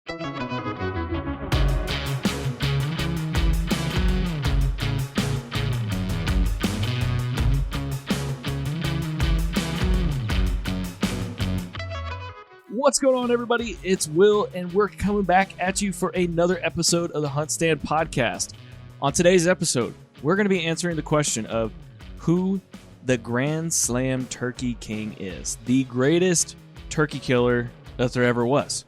What's going on, everybody? It's Will, and we're coming back at you for another episode of the HuntStand podcast. On today's episode, we're going to be answering the question of who the Grand Slam Turkey King is, the greatest turkey killer that there ever was.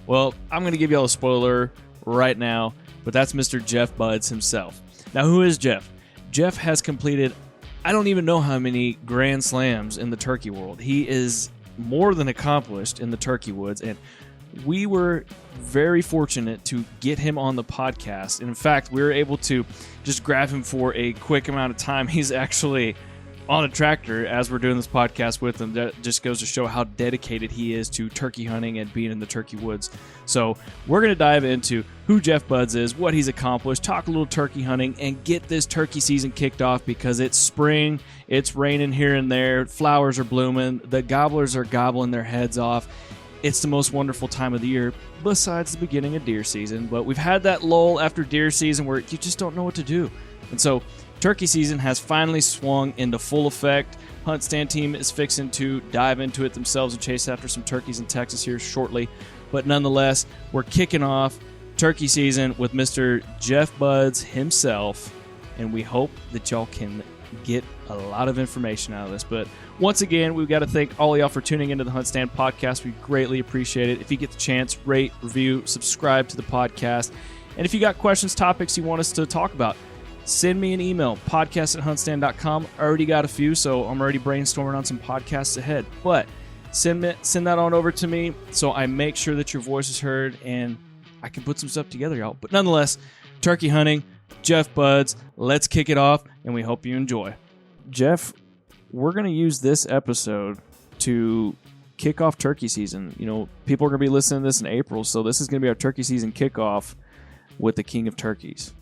Well, I'm going to give you all a spoiler right now, but that's Mr. Jeff Budz himself. Now, who is Jeff? Jeff has completed, I don't even know how many Grand Slams in the turkey world. He is more than accomplished in the turkey woods, and we were very fortunate to get him on the podcast. And in fact, we were able to just grab him for a quick amount of time. He's actually on a tractor as we're doing this podcast with him. That just goes to show how dedicated he is to turkey hunting and being in the turkey woods. So we're going to dive into who Jeff Budz is, what he's accomplished, talk a little turkey hunting, and get this turkey season kicked off because it's spring, it's raining here and there, flowers are blooming, the gobblers are gobbling their heads off. It's the most wonderful time of the year, besides the beginning of deer season. But we've had that lull after deer season where you just don't know what to do. And so turkey season has finally swung into full effect. HuntStand team is fixing to dive into it themselves and chase after some turkeys in Texas here shortly. But nonetheless, we're kicking off turkey season with Mr. Jeff Budz himself, and we hope that y'all can get a lot of information out of this. But once again, we've got to thank all y'all for tuning into the HuntStand podcast. We greatly appreciate it. If you get the chance, rate, review, subscribe to the podcast. And if you got questions, topics you want us to talk about, send me an email, podcast@huntstand.com. I already got a few, so I'm already brainstorming on some podcasts ahead. But send that on over to me so I make sure that your voice is heard and I can put some stuff together, y'all. But nonetheless, turkey hunting, Jeff Budz, let's kick it off, and we hope you enjoy. Jeff, we're going to use this episode to kick off turkey season. You know, people are going to be listening to this in April, so this is going to be our turkey season kickoff with the King of Turkeys.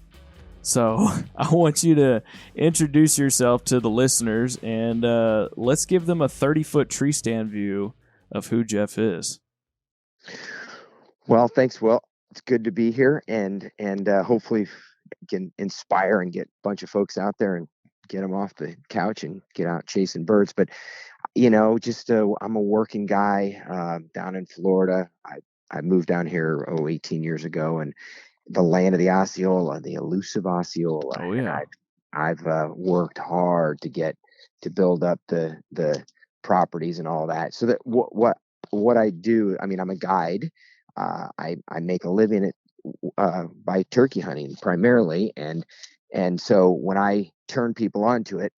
So I want you to introduce yourself to the listeners, and let's give them a 30-foot tree stand view of who Jeff is. Well, thanks, Will. It's good to be here, and hopefully can inspire and get a bunch of folks out there and get them off the couch and get out chasing birds. But, you know, I'm a working guy down in Florida. I moved down here 18 years ago, and the land of the Osceola, the elusive Osceola. Oh, yeah. And I've worked hard to build up the properties and all that. So that what I do, I mean, I'm a guide. I make a living by turkey hunting primarily, and so when I turn people onto it,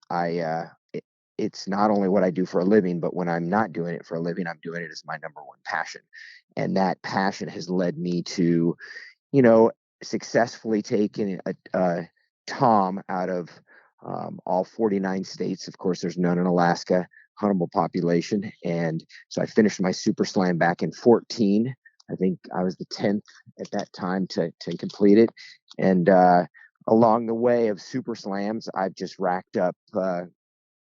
it's not only what I do for a living, but when I'm not doing it for a living, I'm doing it as my number one passion, and that passion has led me to, you know, successfully taking a tom out of all 49 states. Of course, there's none in Alaska, huntable population, and so I finished my Super Slam back in 2014. I think I was the 10th at that time to complete it. And along the way of Super Slams, I've just racked up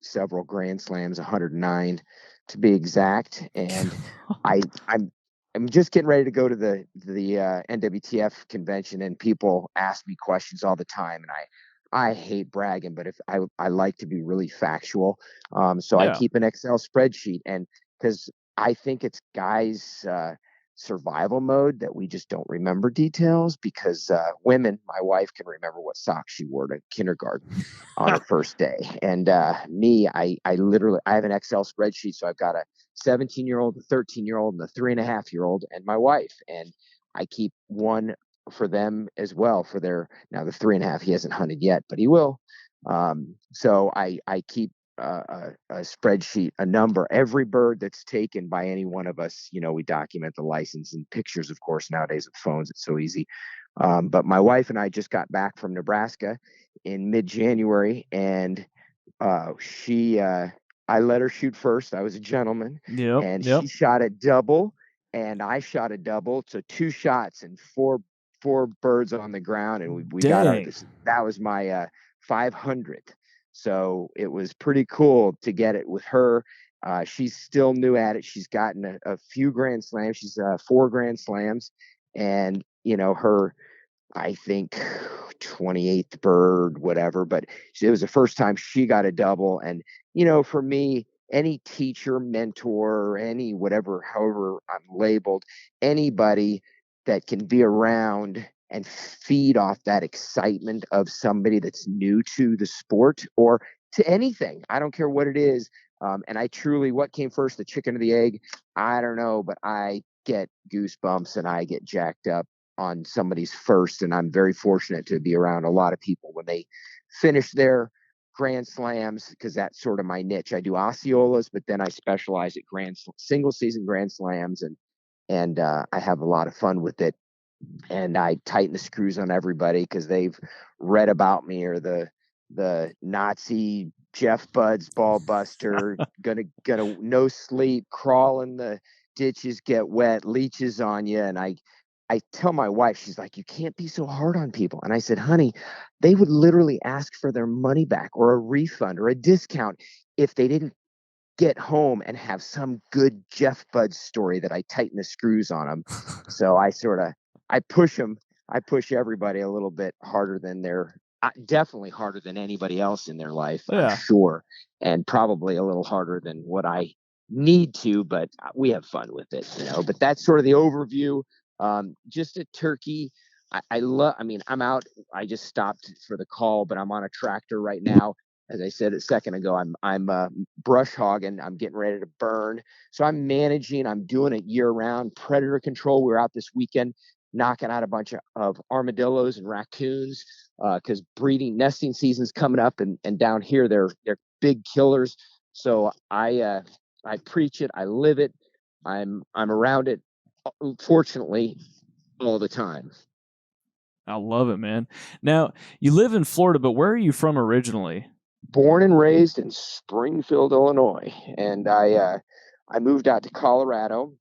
several Grand Slams, 109 to be exact. And I'm just getting ready to go to the NWTF convention, and people ask me questions all the time. And I hate bragging, but if I like to be really factual. So yeah. I keep an Excel spreadsheet, and because I think it's guys' survival mode that we just don't remember details, because women, my wife can remember what socks she wore to kindergarten on her first day. And me, I literally, I have an Excel spreadsheet. So I've got a 17-year-old, a 13-year-old, and a 3.5-year-old, and my wife. And I keep one for them as well for now the 3.5, he hasn't hunted yet, but he will. So I keep a spreadsheet, a number, every bird that's taken by any one of us. You know, we document the license and pictures, of course. Nowadays with phones, it's so easy. But my wife and I just got back from Nebraska in mid-January, and I let her shoot first. I was a gentleman. Yep. She shot a double, and I shot a double. So 2 shots and four birds on the ground, and we got that was my 500th. So it was pretty cool to get it with her. She's still new at it. She's gotten a few Grand Slams. She's 4 Grand Slams, and her, I think 28th bird, whatever, but it was the first time she got a double. And for me, any teacher, mentor, any whatever, however I'm labeled, anybody that can be around and feed off that excitement of somebody that's new to the sport or to anything. I don't care what it is. And I truly, what came first, the chicken or the egg? I don't know, but I get goosebumps and I get jacked up on somebody's first. And I'm very fortunate to be around a lot of people when they finish their grand slams, because that's sort of my niche. I do Osceolas, but then I specialize at single season grand slams, and I have a lot of fun with it. And I tighten the screws on everybody because they've read about me, or the Nazi Jeff Budz ball buster, gonna no sleep, crawl in the ditches, get wet, leeches on you. And I tell my wife, she's like, you can't be so hard on people. And I said, honey, they would literally ask for their money back or a refund or a discount if they didn't get home and have some good Jeff Budz story that I tighten the screws on them. So I push them. I push everybody a little bit harder than definitely harder than anybody else in their life, Yeah. I'm sure. And probably a little harder than what I need to, but we have fun with it, but that's sort of the overview. Just a turkey. I'm out. I just stopped for the call, but I'm on a tractor right now. As I said a second ago, I'm brush hogging. I'm getting ready to burn. So I'm managing. I'm doing it year round. Predator control. We were out this weekend knocking out a bunch of armadillos and raccoons because nesting season's coming up, and down here they're big killers. So I preach it. I live it. I'm around it, fortunately, all the time. I love it, man. Now, you live in Florida, but where are you from originally? Born and raised in Springfield, Illinois, and I moved out to Colorado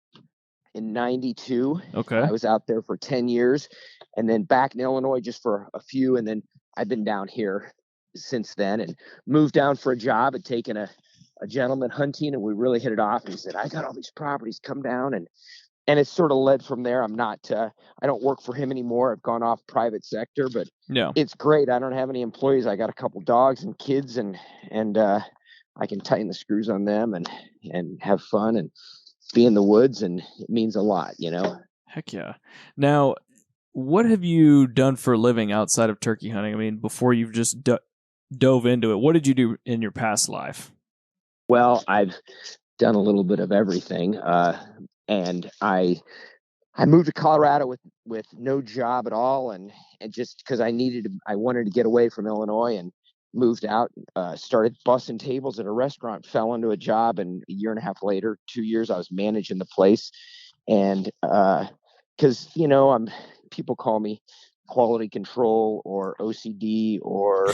in '92. Okay. I was out there for 10 years, and then back in Illinois just for a few, and then I've been down here since then, and moved down for a job. Had taken a gentleman hunting, and we really hit it off. And he said, I got all these properties, come down. And it's sort of led from there. I'm not, I don't work for him anymore. I've gone off private sector, but yeah, it's great. I don't have any employees. I got a couple dogs and kids, and I can tighten the screws on them and have fun and be in the woods. And it means a lot, Heck yeah. Now, what have you done for a living outside of turkey hunting? I mean, before you've just dove into it, what did you do in your past life? Well, I've done a little bit of everything. And I moved to Colorado with no job at all, and just because I wanted to get away from Illinois, and moved out. Started bussing tables at a restaurant, fell into a job, and a year and a half later, 2 years, I was managing the place. And because people call me quality control or OCD or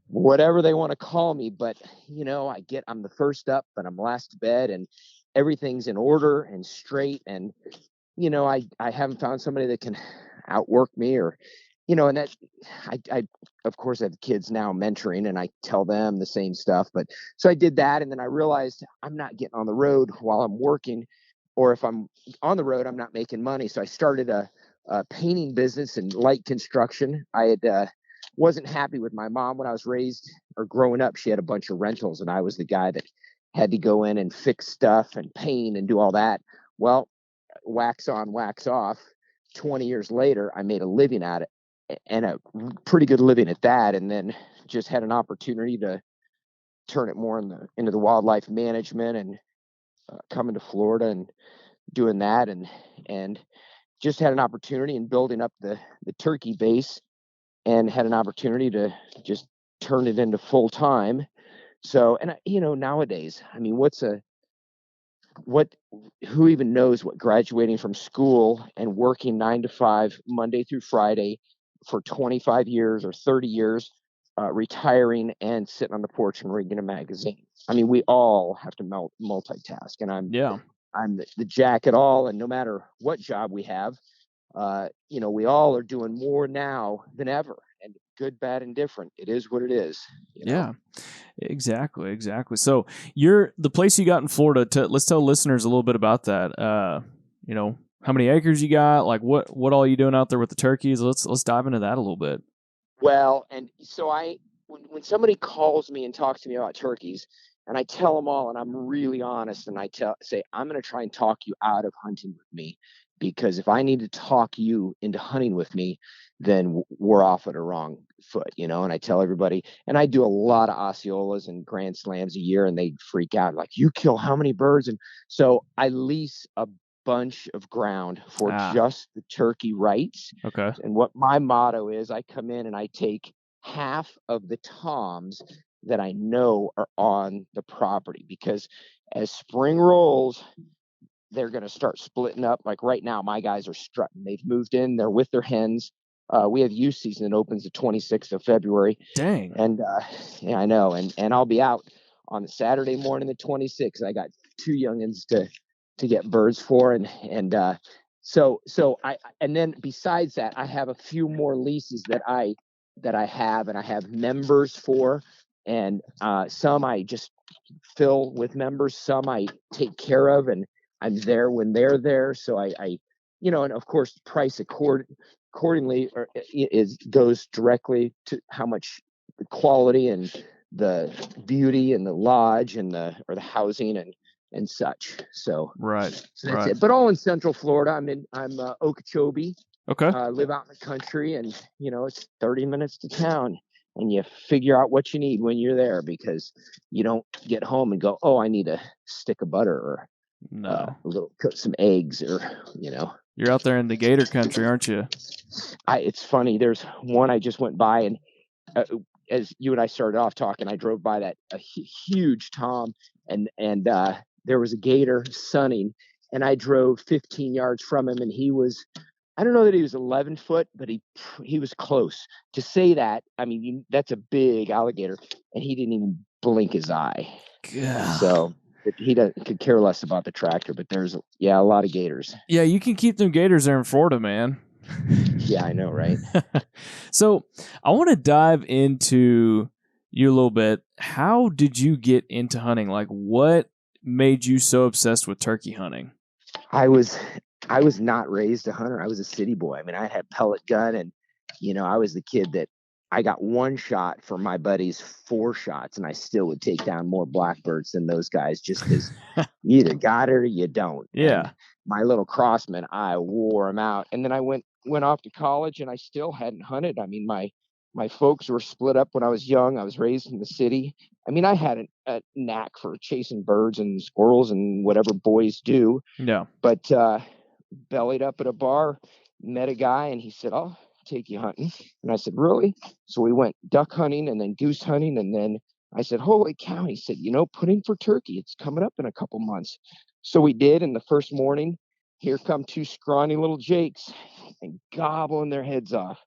whatever they want to call me, but I'm the first up and I'm last to bed, and everything's in order and straight. And, I haven't found somebody that can outwork me, or, and that I of course have kids now mentoring, and I tell them the same stuff. But so I did that. And then I realized I'm not getting on the road while I'm working, or if I'm on the road, I'm not making money. So I started a painting business and light construction. I had, wasn't happy with my mom when I was growing up. She had a bunch of rentals, and I was the guy that had to go in and fix stuff and paint and do all that. Well, wax on, wax off. 20 years later, I made a living at it, and a pretty good living at that. And then just had an opportunity to turn it more into the wildlife management, and coming to Florida and doing that, and just had an opportunity in building up the turkey base, and had an opportunity to just turn it into full time. So, and nowadays, I mean, who even knows what graduating from school and working 9 to 5 Monday through Friday for 25 years or 30 years, retiring and sitting on the porch and reading a magazine. I mean, we all have to multitask, and I'm the jack at all. And no matter what job we have, we all are doing more now than ever, and good, bad, and different. It is what it is. Yeah, exactly. So the place you got in Florida, let's tell listeners a little bit about that. how many acres you got? Like what all you doing out there with the turkeys? Let's dive into that a little bit. Well, and so when somebody calls me and talks to me about turkeys, and I tell them all, and I'm really honest, and say I'm going to try and talk you out of hunting with me, because if I need to talk you into hunting with me, then we're off at a wrong foot, you know. And I tell everybody, and I do a lot of Osceolas and Grand Slams a year, and they freak out like, you kill how many birds? And so I lease a bunch of ground for just the turkey rights. Okay. And what my motto is, I come in and I take half of the toms that I know are on the property, because as spring rolls, they're going to start splitting up. Like right now, my guys are strutting. They've moved in. They're with their hens. We have youth season that opens the 26th of February. Dang. And yeah, I know. And I'll be out on the Saturday morning, the 26th. I got 2 youngins to get birds for. So I, and then besides that, I have a few more leases that I have, and I have members for, and some I just fill with members, some I take care of, and I'm there when they're there. So I you know, and of course, price accordingly goes directly to how much the quality and the beauty and the lodge and the housing and such. So right, so that's it. But all in Central Florida. I'm Okeechobee. Okay. Live out in the country, and you know, it's 30 minutes to town. And you figure out what you need when you're there, because you don't get home and go, oh, I need a stick of butter, or some eggs, or, you know. You're out there in the gator country, aren't you? It's funny. There's one I just went by, and as you and I started off talking, I drove by a huge tom, and there was a gator sunning, and I drove 15 yards from him, and he was, I don't know that he was 11 foot, but he was close. To say that, I mean, that's a big alligator, and he didn't even blink his eye. God. So he could care less about the tractor, but there's a lot of gators. Yeah, you can keep them gators there in Florida, man. Yeah, I know, right? So I want to dive into you a little bit. How did you get into hunting? Like, what made you so obsessed with turkey hunting? I was not raised a hunter. I was a city boy. I mean, I had pellet gun, and you know, I was the kid that I got 1 shot for my buddy's 4 shots, and I still would take down more blackbirds than those guys, just because you either got it or you don't. Yeah. And my little crossman, I wore him out. And then I went off to college, and I still hadn't hunted. I mean, my folks were split up when I was young. I was raised in the city. I mean, I had a knack for chasing birds and squirrels and whatever boys do. Yeah. But bellied up at a bar, met a guy, and he said, I'll take you hunting. And I said, really? So we went duck hunting and then goose hunting. And then I said, holy cow. He said, you know, putting for turkey, it's coming up in a couple months. So we did. And the first morning, here come 2 scrawny little jakes and gobbling their heads off.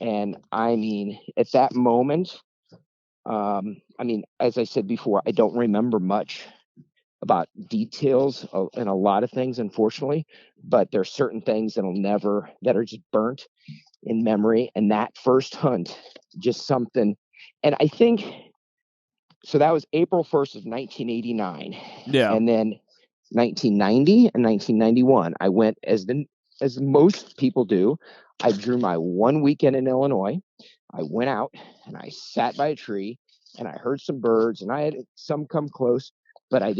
And I mean, at that moment, I mean, as I said before, I don't remember much about details and a lot of things, unfortunately, but there are certain things that are just burnt in memory. And that first hunt, just something. And I think, so that was April 1st of 1989. Yeah. And then 1990 and 1991, I went as most people do. I drew my 1 weekend in Illinois. I went out and I sat by a tree, and I heard some birds, and I had some come close, but I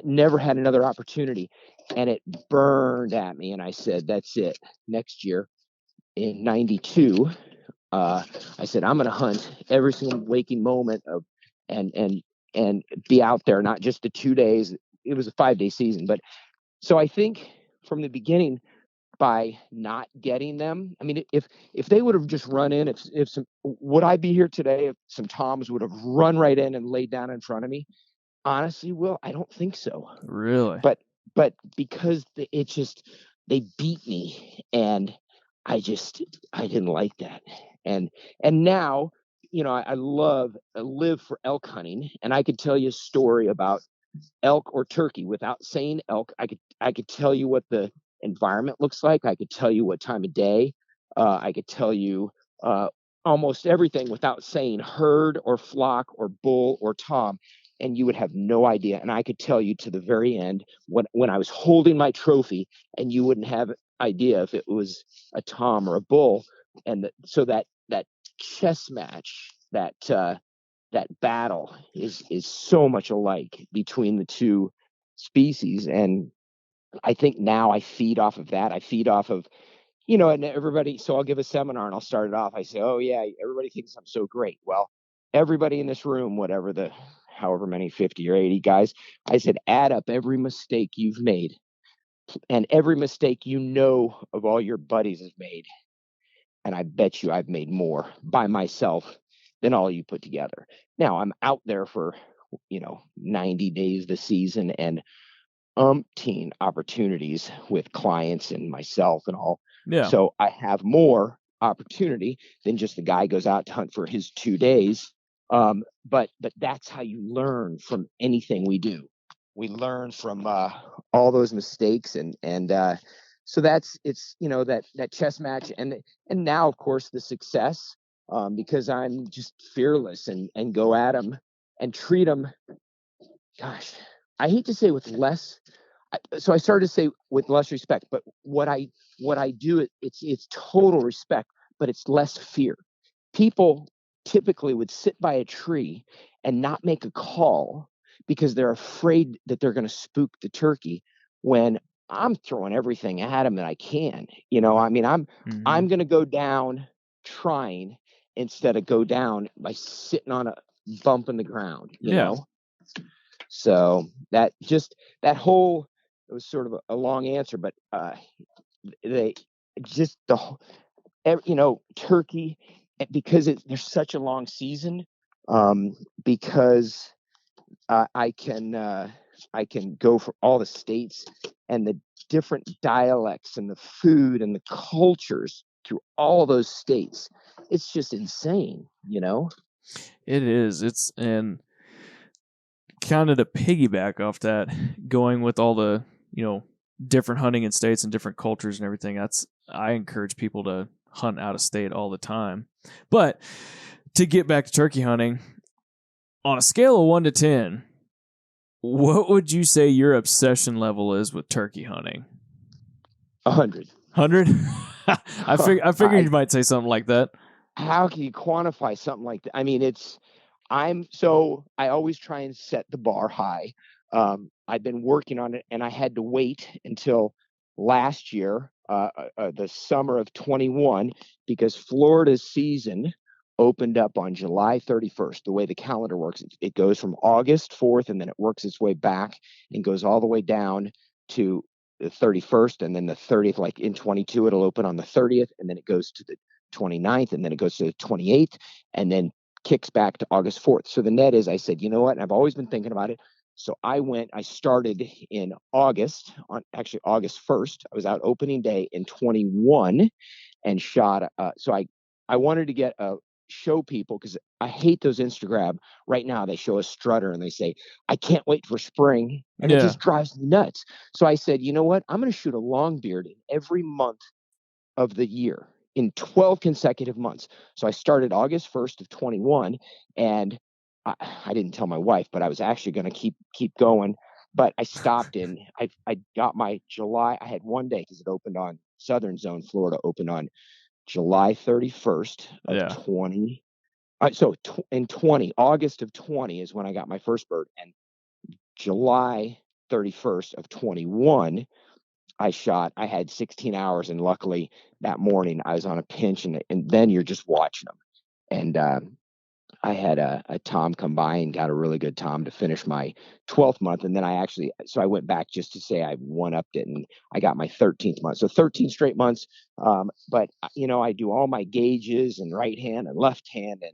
never had another opportunity. And it burned at me. And I said, that's it. Next year in 92, I said, I'm going to hunt every single waking moment of, and be out there, not just the 2 days. It was a 5-day season. But so I think from the beginning, by not getting them, I mean, if they would have just run in, would I be here today if some toms would have run right in and laid down in front of me? Honestly, Will, I don't think so. Really? But because they beat me, and I didn't like that. And now, you know, I live for elk hunting, and I could tell you a story about elk or turkey without saying elk. I could tell you what the environment looks like. I could tell you what time of day. I could tell you almost everything without saying herd or flock or bull or tom. and you would have no idea. And I could tell you to the very end when I was holding my trophy, and you wouldn't have idea if it was a tom or a bull. And so that chess match, that battle is so much alike between the two species. And I think now I feed off of that. I feed off of, and everybody, so I'll give a seminar and I'll start it off. I say, oh yeah, everybody thinks I'm so great. Well, everybody in this room, however many, 50 or 80 guys, I said, add up every mistake you've made and every mistake of all your buddies have made. And I bet you I've made more by myself than all you put together. Now I'm out there for, 90 days this season and umpteen opportunities with clients and myself and all. Yeah. So I have more opportunity than just the guy goes out to hunt for his 2 days. But that's how you learn from anything we do. We learn from all those mistakes, and so it's that chess match, and now of course the success, because I'm just fearless and go at them and treat them. Gosh, I hate to say with less. So I started to say with less respect, but what I do, it's total respect, but it's less fear. People typically would sit by a tree and not make a call because they're afraid that they're going to spook the turkey, when I'm throwing everything at them that I can. I'm going to go down trying instead of go down by sitting on a bump in the ground, So that whole, it was sort of a long answer, but they just turkey, because there's such a long season, because I can go for all the states and the different dialects and the food and the cultures through all those states. It's just insane, It is. And kind of to piggyback off that, going with all the, different hunting in states and different cultures and everything, I encourage people to hunt out of state all the time. But to get back to turkey hunting, on a scale of 1 to 10, what would you say your obsession level is with turkey hunting? 100. 100? I figured you might say something like that. How can you quantify something like that? I mean, I always try and set the bar high. I've been working on it, and I had to wait until last year, the summer of 21, because Florida's season opened up on July 31st. The way the calendar works, it goes from August 4th, and then it works its way back and goes all the way down to the 31st, and then the 30th. Like in 22, it'll open on the 30th, and then it goes to the 29th, and then it goes to the 28th, and then kicks back to August 4th. So the net is, I said, you know what? And I've always been thinking about it. So I started in August, on actually August 1st. I was out opening day in 21 and shot. So I wanted to show people, because I hate those Instagram. Right now they show a strutter and they say, I can't wait for spring. And It just drives me nuts. So I said, you know what? I'm going to shoot a long beard in every month of the year in 12 consecutive months. So I started August 1st of 21, and I didn't tell my wife, but I was actually going to keep going. But I stopped I got my July. I had one day because it opened on Southern Zone, Florida, opened on July 31st of 20. In 20, August of 20 is when I got my first bird, and July 31st of 21, I had 16 hours, and luckily that morning I was on a pinch, and then you're just watching them. And I had a tom come by and got a really good tom to finish my 12th month. And then I went back just to say I one-upped it, and I got my 13th month. So 13 straight months. But I do all my gauges and right hand and left hand and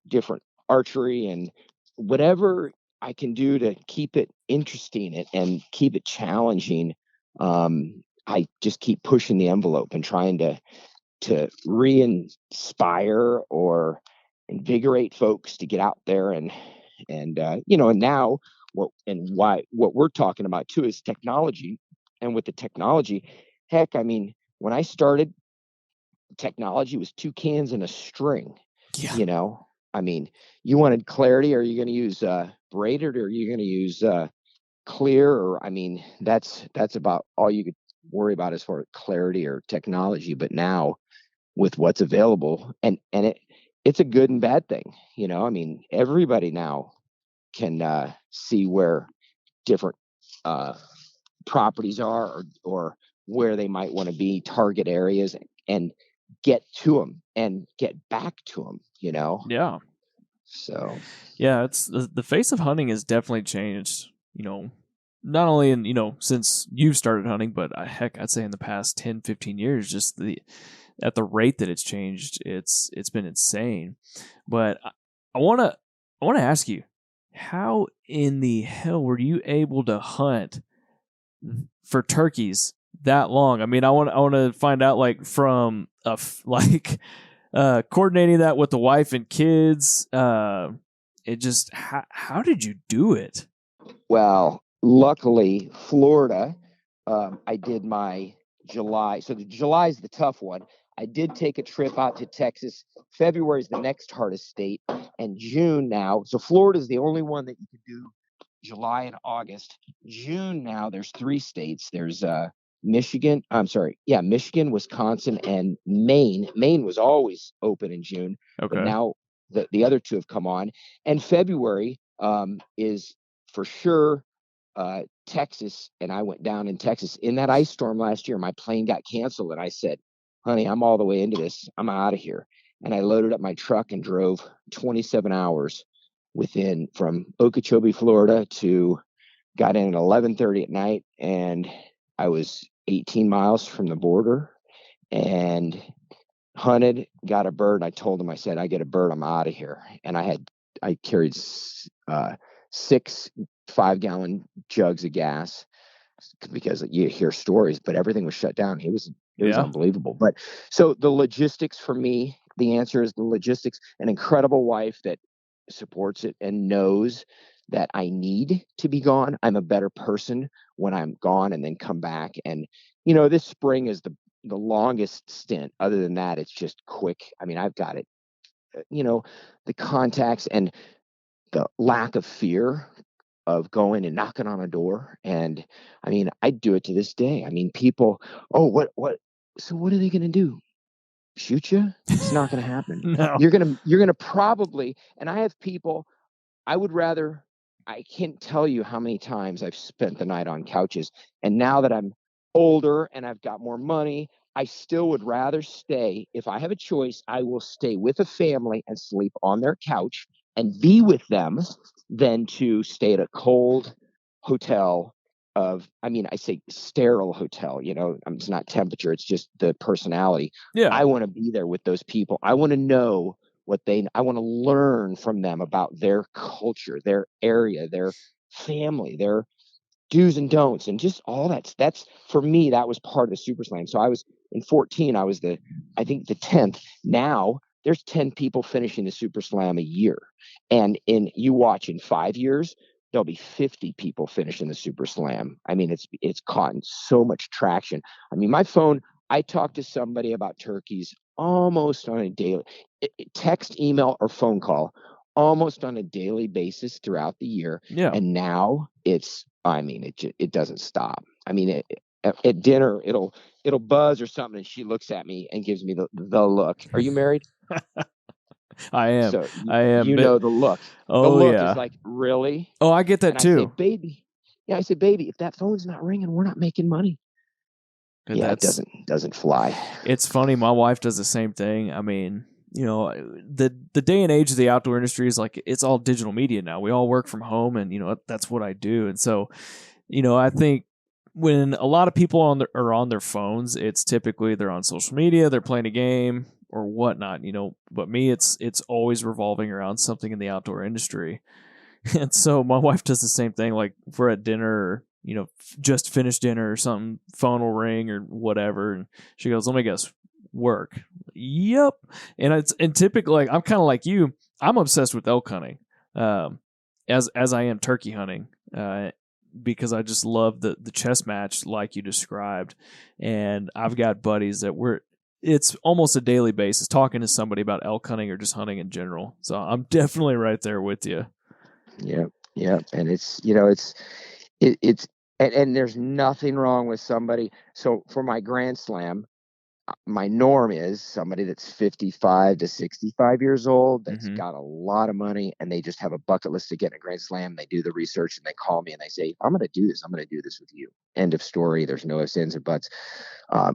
different archery and whatever I can do to keep it interesting and keep it challenging. I just keep pushing the envelope and trying to re-inspire or invigorate folks to get out there and now what we're talking about too is technology. And with the technology, heck, I mean, when I started, technology was 2 cans and a string. I mean, you wanted clarity. Are you going to use braided, or are you going to use clear? Or I mean, that's about all you could worry about as far as clarity or technology. But now with what's available, and it's a good and bad thing. I mean, everybody now can see where different uh, properties are, or where they might want to be, target areas, and get to them and get back to them. Yeah. So Yeah, it's the face of hunting has definitely changed, not only in, since you've started hunting, but heck, I'd say in the past 10, 15 years, just at the rate that it's changed, it's been insane. But I want to ask you, how in the hell were you able to hunt for turkeys that long? I mean, I want to find out, like, from coordinating that with the wife and kids. It just, how did you do it? Well, luckily, Florida, I did my July. So the July is the tough one. I did take a trip out to Texas. February is the next hardest state, and June now. So Florida is the only one that you can do July and August. June now, there's 3 states. There's Michigan. I'm sorry. Yeah, Michigan, Wisconsin, and Maine. Maine was always open in June, but Okay. now the other 2 have come on. And February is for sure Texas. And I went down in Texas in that ice storm last year. My plane got canceled, and I said, honey, I'm all the way into this. I'm out of here. And I loaded up my truck and drove 27 hours from Okeechobee, Florida, to got in at 11:30 at night, and I was 18 miles from the border, and hunted, got a bird. And I told him, I said, I get a bird, I'm out of here. And I carried 6 5-gallon jugs of gas, because you hear stories, but everything was shut down. It was unbelievable. But so the logistics for me, the answer is the logistics. An incredible wife that supports it and knows that I need to be gone. I'm a better person when I'm gone and then come back. And this spring is the longest stint. Other than that, it's just quick. I mean, I've got it. The contacts and the lack of fear of going and knocking on a door. And I mean, I do it to this day. I mean, people, oh, what, so what are they going to do? Shoot you? It's not going to happen. No. You're going to probably, and I have people, I can't tell you how many times I've spent the night on couches. And now that I'm older and I've got more money, I still would rather stay. If I have a choice, I will stay with a family and sleep on their couch and be with them than to stay at a cold hotel I say sterile hotel, it's not temperature, it's just the personality. Yeah. I want to be there with those people. I want to know I want to learn from them about their culture, their area, their family, their do's and don'ts, and just all that's for me, that was part of the Super Slam. So I was in 14, I was I think the 10th. Now there's 10 people finishing the Super Slam a year. And you watch in 5 years, there'll be 50 people finishing the Super Slam. I mean, it's caught so much traction. I mean, my phone, I talk to somebody about turkeys almost on a daily text, email, or phone call, almost on a daily basis throughout the year. Yeah. And now it doesn't stop. I mean, at dinner, it'll buzz or something, and she looks at me and gives me the look. Are you married? I am. So I am. The look. Oh, the look yeah. is like, really? Oh, I get that and too. I say, baby. Yeah, I say, baby, if that phone's not ringing, we're not making money. Yeah, it doesn't fly. It's funny. My wife does the same thing. I mean, the day and age of the outdoor industry is like, it's all digital media now. We all work from home, and that's what I do. And so, I think when a lot of people are on their phones, it's typically they're on social media, they're playing a game or whatnot. But me, it's always revolving around something in the outdoor industry. And so my wife does the same thing. Like, if we're at dinner, or, just finished dinner or something, phone will ring or whatever, and she goes, "Let me guess, work." Yep. And typically, like, I'm kind of like you. I'm obsessed with elk hunting, as I am turkey hunting, because I just love the chess match like you described. And I've got buddies that it's almost a daily basis talking to somebody about elk hunting or just hunting in general. So I'm definitely right there with you. Yep, yep. And it's and there's nothing wrong with somebody. So for my Grand Slam, my norm is somebody that's 55 to 65 years old that's Mm-hmm. got a lot of money and they just have a bucket list to get in a Grand Slam. They do the research and they call me and they say, I'm going to do this. I'm going to do this with you. End of story. There's no ifs, ands, or buts. I'm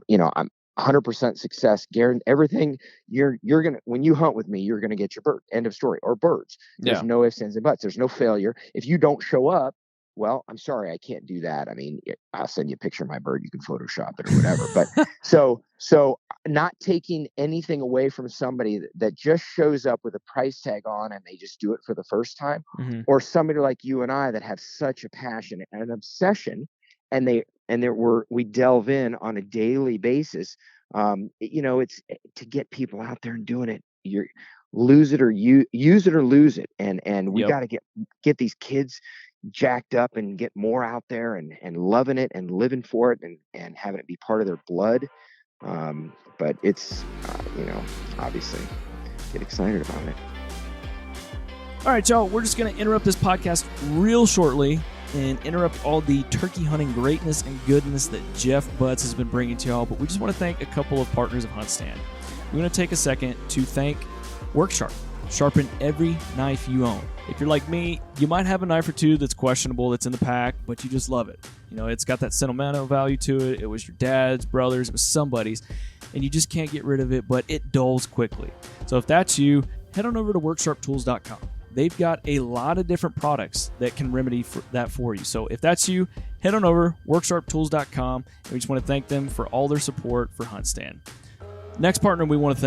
100% success. Guarantee everything. You're gonna when you hunt with me, you're gonna get your bird. End of story. Or birds. There's Yeah. no ifs, ands, and buts. There's no failure. If you don't show up, well, I'm sorry, I can't do that. I mean, I'll send you a picture of my bird. You can Photoshop it or whatever. But so not taking anything away from somebody that just shows up with a price tag on and they just do it for the first time, Mm-hmm. or somebody like you and I that have such a passion and an obsession, and we delve in on a daily basis. It's to get people out there and doing it. You're lose it or you use it or lose it, and we Yep. got to get these kids jacked up and get more out there and loving it and living for it and having it be part of their blood. But it's obviously get excited about it. All right, y'all, we're just going to interrupt this podcast real shortly and interrupt all the turkey hunting greatness and goodness that Jeff Budz has been bringing to y'all. But we just want to thank a couple of partners of HuntStand. We're going to take a second to thank WorkSharp. Sharpen every knife you own. If you're like me, you might have a knife or two that's questionable, that's in the pack, but you just love it. It's got that sentimental value to it. It was your dad's, brother's, it was somebody's, and you just can't get rid of it, but it dulls quickly. So if that's you, head on over to worksharptools.com. They've got a lot of different products that can remedy that for you. So if that's you, head on over worksharptools.com, and we just want to thank them for all their support for HuntStand. Next partner we want to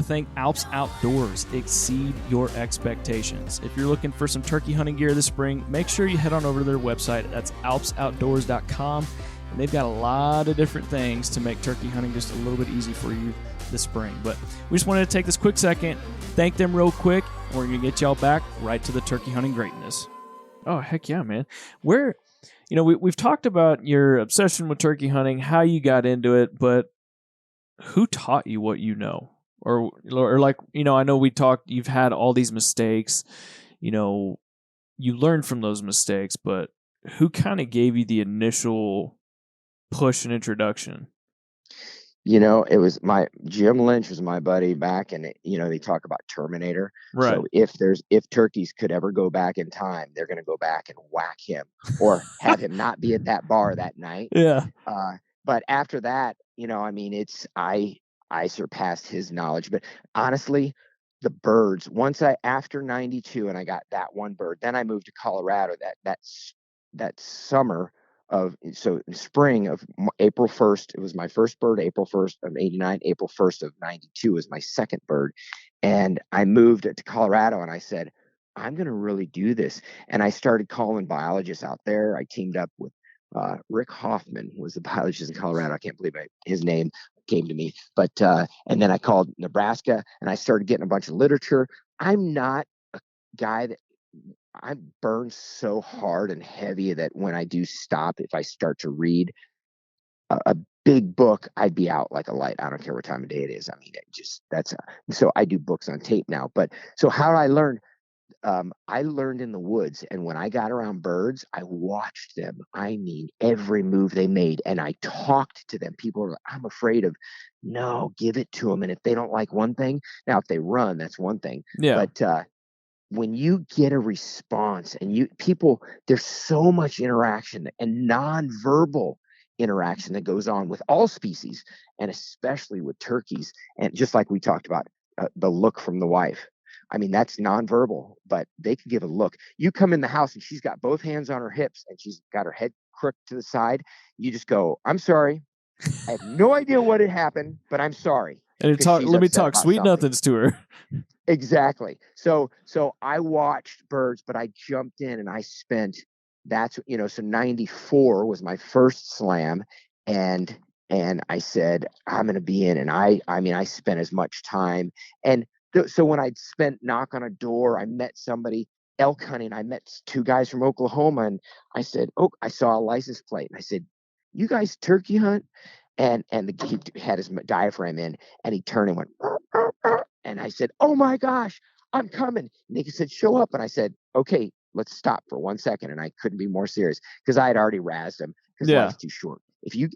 thank Alps Outdoors. Exceed your expectations. If you're looking for some turkey hunting gear this spring, make sure you head on over to their website. That's alpsoutdoors.com. And they've got a lot of different things to make turkey hunting just a little bit easy for you this spring. But we just wanted to take this quick second, thank them real quick, and we're going to get y'all back right to the turkey hunting greatness. Oh, heck yeah, man. We've talked about your obsession with turkey hunting, how you got into it, but who taught you what you know? Or like, I know we talked, you've had all these mistakes, you learned from those mistakes, but who kind of gave you the initial push and introduction? It was Jim Lynch was my buddy back, and they talk about Terminator. Right. So if turkeys could ever go back in time, they're going to go back and whack him or have him not be at that bar that night. Yeah. But after that, I surpassed his knowledge. But honestly, the birds, after 92 and I got that one bird, then I moved to Colorado that summer spring of April 1st, it was my first bird. April 1st of 89, April 1st of 92 was my second bird. And I moved to Colorado and I said, I'm going to really do this. And I started calling biologists out there. I teamed up with Rick Hoffman was the biologist in Colorado. I can't believe his name came to me. But and then I called Nebraska and I started getting a bunch of literature. I'm not a guy that I burn so hard and heavy that when I do stop, if I start to read a big book, I'd be out like a light. I don't care what time of day it is. I mean, so I do books on tape now. But so how did I learn? I learned in the woods, and when I got around birds, I watched them. I mean, every move they made, and I talked to them. People are like, I'm afraid of, no, give it to them. And if they don't like one thing, now if they run, that's one thing. Yeah. But when you get a response, and there's so much interaction and nonverbal interaction that goes on with all species, and especially with turkeys. And just like we talked about, the look from the wife. I mean, that's nonverbal, but they can give a look. You come in the house and she's got both hands on her hips and she's got her head crooked to the side. You just go, I'm sorry. I have no idea what had happened, but I'm sorry. And let me talk sweet nothings to her. Exactly. So I watched birds, but I jumped in and I spent, so 94 was my first slam. And I said, I'm going to be in. And I spent as much time. And so when I'd spent knock on a door, I met somebody elk hunting. I met two guys from Oklahoma and I said, I saw a license plate. And I said, you guys turkey hunt? and he had his diaphragm in, and he turned and went, "Arr, arr, arr." And I said, "Oh my gosh, I'm coming." And he said, "Show up." And I said, "Okay, let's stop for 1 second." And I couldn't be more serious because I had already razzed him because Yeah. life's too short.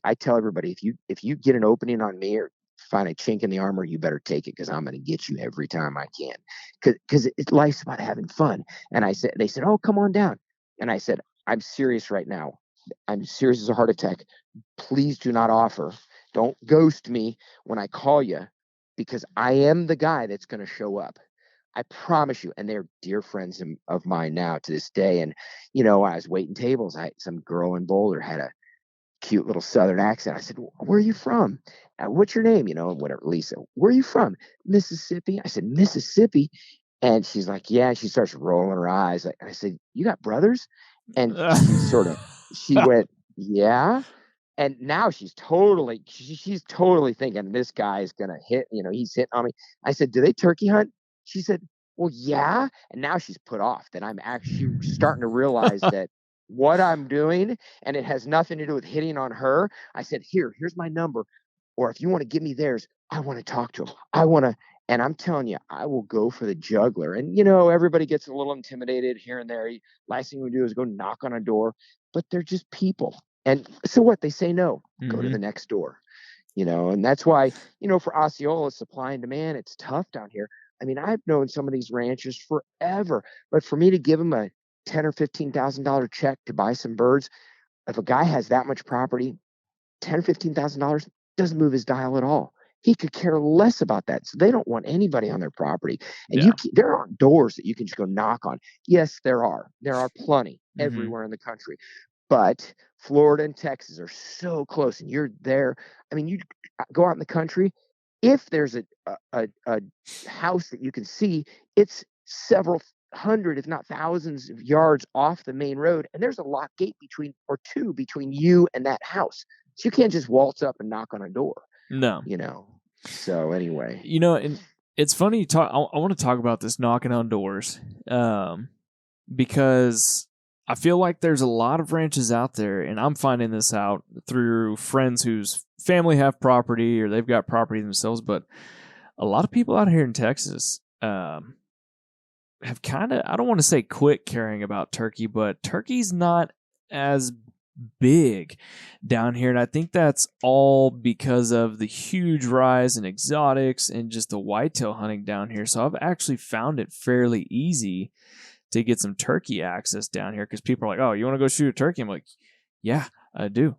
I tell everybody, if you get an opening on me or find a chink in the armor, you better take it because I'm going to get you every time I can. Because life's about having fun. And they said, "Oh, come on down." And I said, "I'm serious right now. I'm serious as a heart attack. Please do not offer. Don't ghost me when I call you because I am the guy that's going to show up. I promise you." And they're dear friends of mine now to this day. And, I was waiting tables. Some girl in Boulder had a cute little Southern accent. I said, "Where are you from? What's your name?" Whatever, Lisa. "Where are you from?" "Mississippi." I said, "Mississippi?" And she's like, "Yeah." She starts rolling her eyes. I said, "You got brothers?" And she went, "Yeah." And now she's totally thinking this guy is gonna hit. He's hitting on me. I said, "Do they turkey hunt?" She said, "Well, yeah." And now she's put off that I'm actually starting to realize that what I'm doing, and it has nothing to do with hitting on her. I said, here's my number, or if you want to give me theirs, I want to talk to him. I want to. And I'm telling you, I will go for the juggler. And everybody gets a little intimidated here and there. Last thing we do is go knock on a door, but they're just people. And so what? They say no. Go to the next door. And that's why, for Osceola, supply and demand, it's tough down here. I mean, I've known some of these ranchers forever, but for me to give them a $10,000 or $15,000 check to buy some birds, if a guy has that much property, $10,000 or $15,000 doesn't move his dial at all. He could care less about that. So they don't want anybody on their property. And there aren't doors that you can just go knock on. Yes, there are. There are plenty everywhere in the country. But Florida and Texas are so close, and you're there. I mean, you go out in the country. If there's a house that you can see, it's several hundred, if not thousands of yards off the main road, and there's a lock gate between you and that house. So you can't just waltz up and knock on a door. No. So anyway. And it's funny you talk. I want to talk about this knocking on doors, because I feel like there's a lot of ranches out there, and I'm finding this out through friends whose family have property or they've got property themselves. But a lot of people out here in Texas have kind of, I don't want to say quit caring about turkey, but turkey's not as big down here. And I think that's all because of the huge rise in exotics and just the whitetail hunting down here. So I've actually found it fairly easy to get some turkey access down here because people are like, "Oh, you want to go shoot a turkey?" I'm like, "Yeah, I do."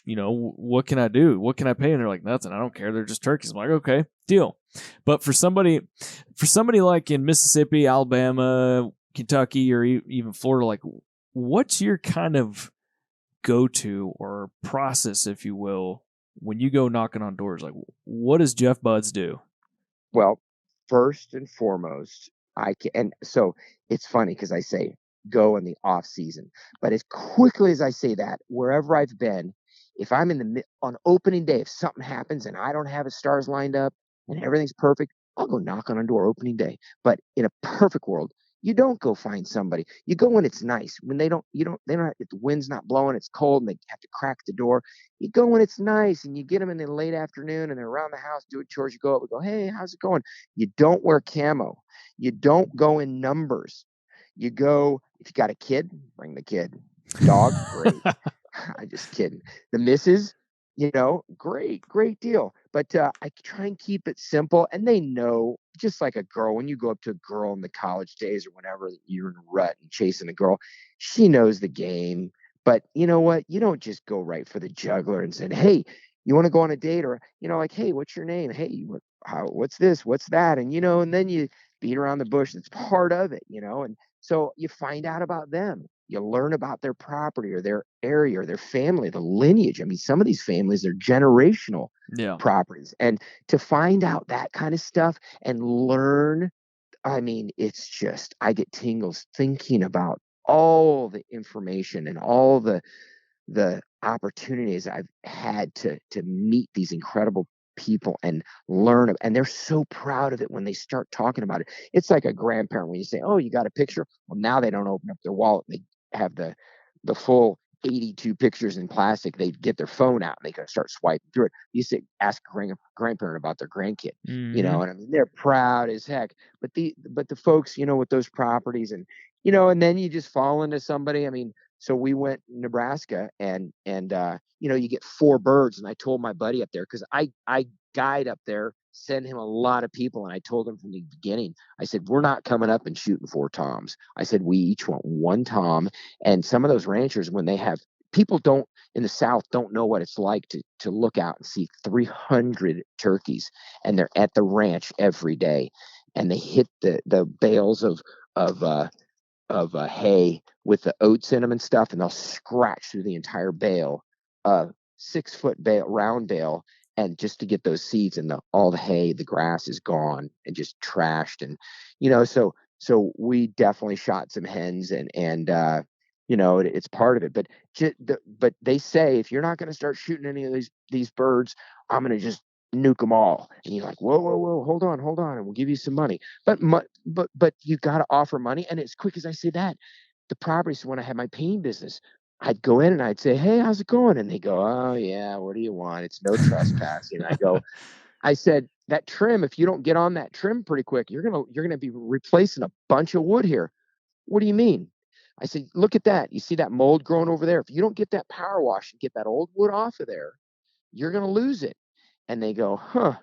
What can I do? What can I pay? And they're like, "Nothing. I don't care. They're just turkeys." I'm like, "Okay, deal." But for somebody like in Mississippi, Alabama, Kentucky, or even Florida, like, what's your kind of go-to or process, if you will, when you go knocking on doors? Like, what does Jeff Budz do? Well, first and foremost, and so it's funny because I say go in the off season, but as quickly as I say that, wherever I've been, if I'm on opening day, if something happens and I don't have his stars lined up and everything's perfect, I'll go knock on a door opening day. But in a perfect world, you don't go find somebody. You go when it's nice. When they don't, if the wind's not blowing, it's cold and they have to crack the door. You go when it's nice and you get them in the late afternoon and they're around the house doing chores. You go up and go, "Hey, how's it going?" You don't wear camo. You don't go in numbers. You go, if you got a kid, bring the kid. Dog, great. I'm just kidding. The missus, great deal. But I try and keep it simple. And they know, just like a girl, when you go up to a girl in the college days or whenever you're in a rut and chasing a girl, she knows the game. But you know what? You don't just go right for the juggler and say, "Hey, you want to go on a date?" Or, like, "Hey, what's your name? Hey, what's this? What's that?" And, and then you beat around the bush. It's part of it, And so you find out about them. You learn about their property or their area or their family, the lineage. I mean, some of these families are generational properties. And to find out that kind of stuff and learn, I mean, it's just, I get tingles thinking about all the information and all the opportunities I've had to meet these incredible people and learn. And they're so proud of it when they start talking about it. It's like a grandparent when you say, "Oh, you got a picture?" Well, now they don't open up their wallet. They have the full 82 pictures in plastic, they get their phone out and they can start swiping through it. You say, ask a grandparent about their grandkid, you know, and I mean, they're proud as heck. But the folks, you know, with those properties and, you know, and then you just fall into somebody. I mean, so we went Nebraska and you know, you get 4 birds. And I told my buddy up there, because I guide up there, send him a lot of people. And I told him from the beginning, I said, we're not coming up and shooting 4 toms. I said, we each want 1 tom. And some of those ranchers, when they have people don't in the South don't know what it's like to look out and see 300 turkeys, and they're at the ranch every day, and they hit the bales of hay with the oats in them and stuff, and they'll scratch through the entire bale, 6-foot bale, round bale, and just to get those seeds, and all the hay, the grass is gone and just trashed, and you know, so we definitely shot some hens, and you know, it's part of it. But they say, if you're not going to start shooting any of these birds, I'm going to just nuke them all. And you're like, whoa, hold on, and we'll give you some money. But you got to offer money. And as quick as I say that, the properties, when I had my painting business, I'd go in and I'd say, hey, how's it going? And they go, oh yeah, what do you want? It's no trespassing. I said, that trim, if you don't get on that trim pretty quick, you're gonna be replacing a bunch of wood here. What do you mean? I said, look at that. You see that mold growing over there? If you don't get that power wash and get that old wood off of there, you're going to lose it. And they go, huh,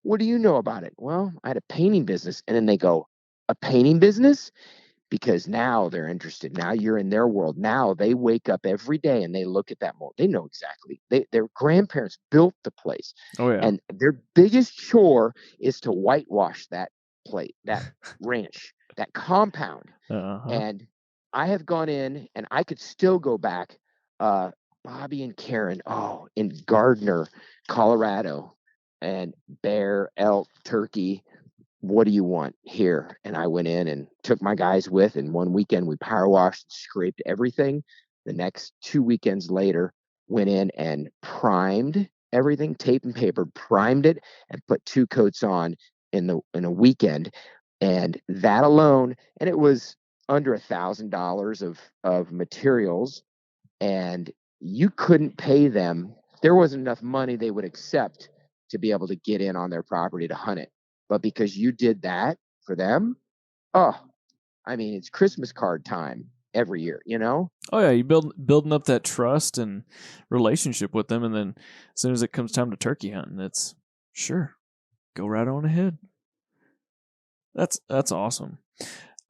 what do you know about it? Well, I had a painting business. And then they go, a painting business? Because now they're interested. Now you're in their world. Now they wake up every day and they look at that mold. They know exactly. Their grandparents built the place. Oh, yeah. And their biggest chore is to whitewash that that ranch, that compound. And I have gone in, and I could still go back. Bobby and Karen, in Gardner, Colorado, and bear, elk, turkey. What do you want here? And I went in and took my guys with, and one weekend we power washed, scraped everything. The next 2 weekends later, went in and primed everything, tape and paper, primed it, and put 2 coats on in a weekend. And that alone, and it was under $1,000 of materials, and you couldn't pay them. There wasn't enough money they would accept to be able to get in on their property to hunt it. But because you did that for them, I mean, it's Christmas card time every year, you know? Oh yeah, you building up that trust and relationship with them, and then as soon as it comes time to turkey hunting, it's sure, go right on ahead. That's awesome.